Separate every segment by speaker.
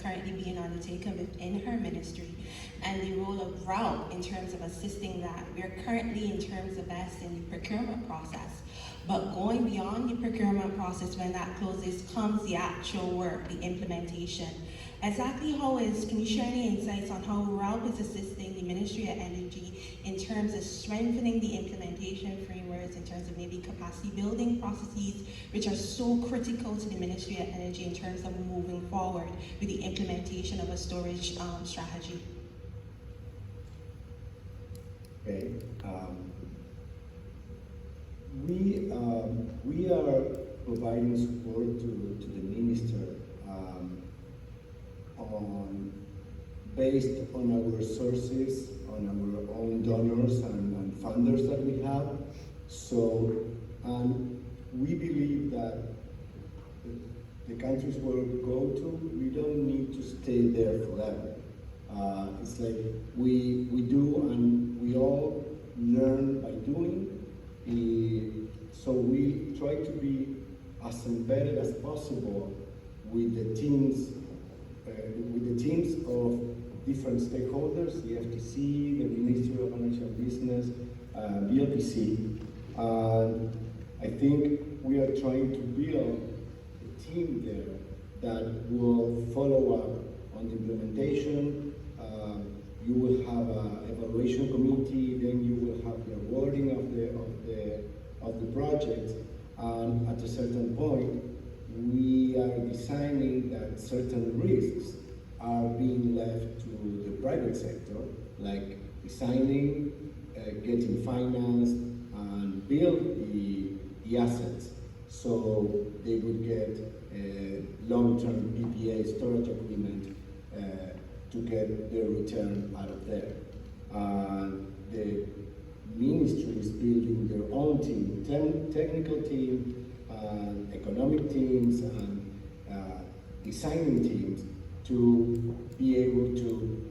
Speaker 1: currently being undertaken within her ministry and the role of RALP in terms of assisting that. We are currently in terms of best in the procurement process, but going beyond the procurement process, when that closes, comes the actual work, the implementation. Exactly can you share any insights on how RALP is assisting the Ministry of Energy in terms of strengthening the implementation frameworks, in terms of maybe capacity building processes, which are so critical to the Ministry of Energy in terms of moving forward with the implementation of a storage strategy?
Speaker 2: Okay. We are providing support to the minister based on our resources, on our own donors and funders that we have. So, we believe that the countries where we go to, we don't need to stay there forever. It's like we do, and we all learn by doing. So we try to be as embedded as possible with the teams of different stakeholders, the FTC, the Ministry of Financial Business, BLPC. I think we are trying to build a team there that will follow up on the implementation. You will have an evaluation committee, then you will have the awarding of the project, and at a certain point, we are designing that certain risks are being left to the private sector, like designing, getting finance, and build the assets. So they would get a long-term PPA storage agreement to get their return out of there. The ministry is building their own team, technical team, economic teams, and designing teams to be able to,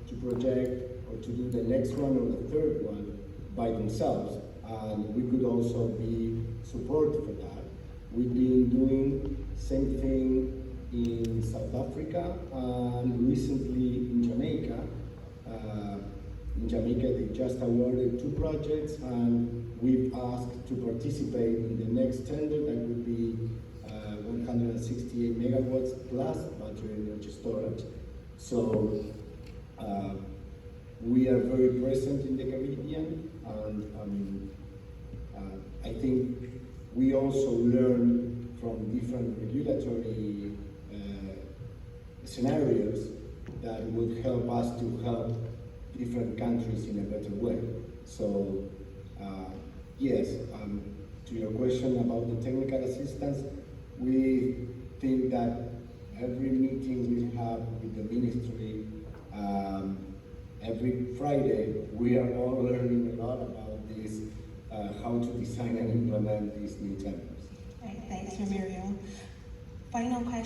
Speaker 2: to project or to do the next one or the third one by themselves. And we could also be support for that. We've been doing same thing in South Africa and recently in Jamaica. In Jamaica, they just awarded 2 projects, and we've asked to participate in the next tender that would be 168 megawatts plus battery energy storage. So we are very present in the Caribbean, and I think we also learn from different regulatory scenarios that would help us to help different countries in a better way. So yes, to your question about the technical assistance, we think that every meeting we have with the ministry, every Friday, we are all learning a lot about this, how to design and implement these new tenders.
Speaker 1: Right, thanks, Ramiro. Final question.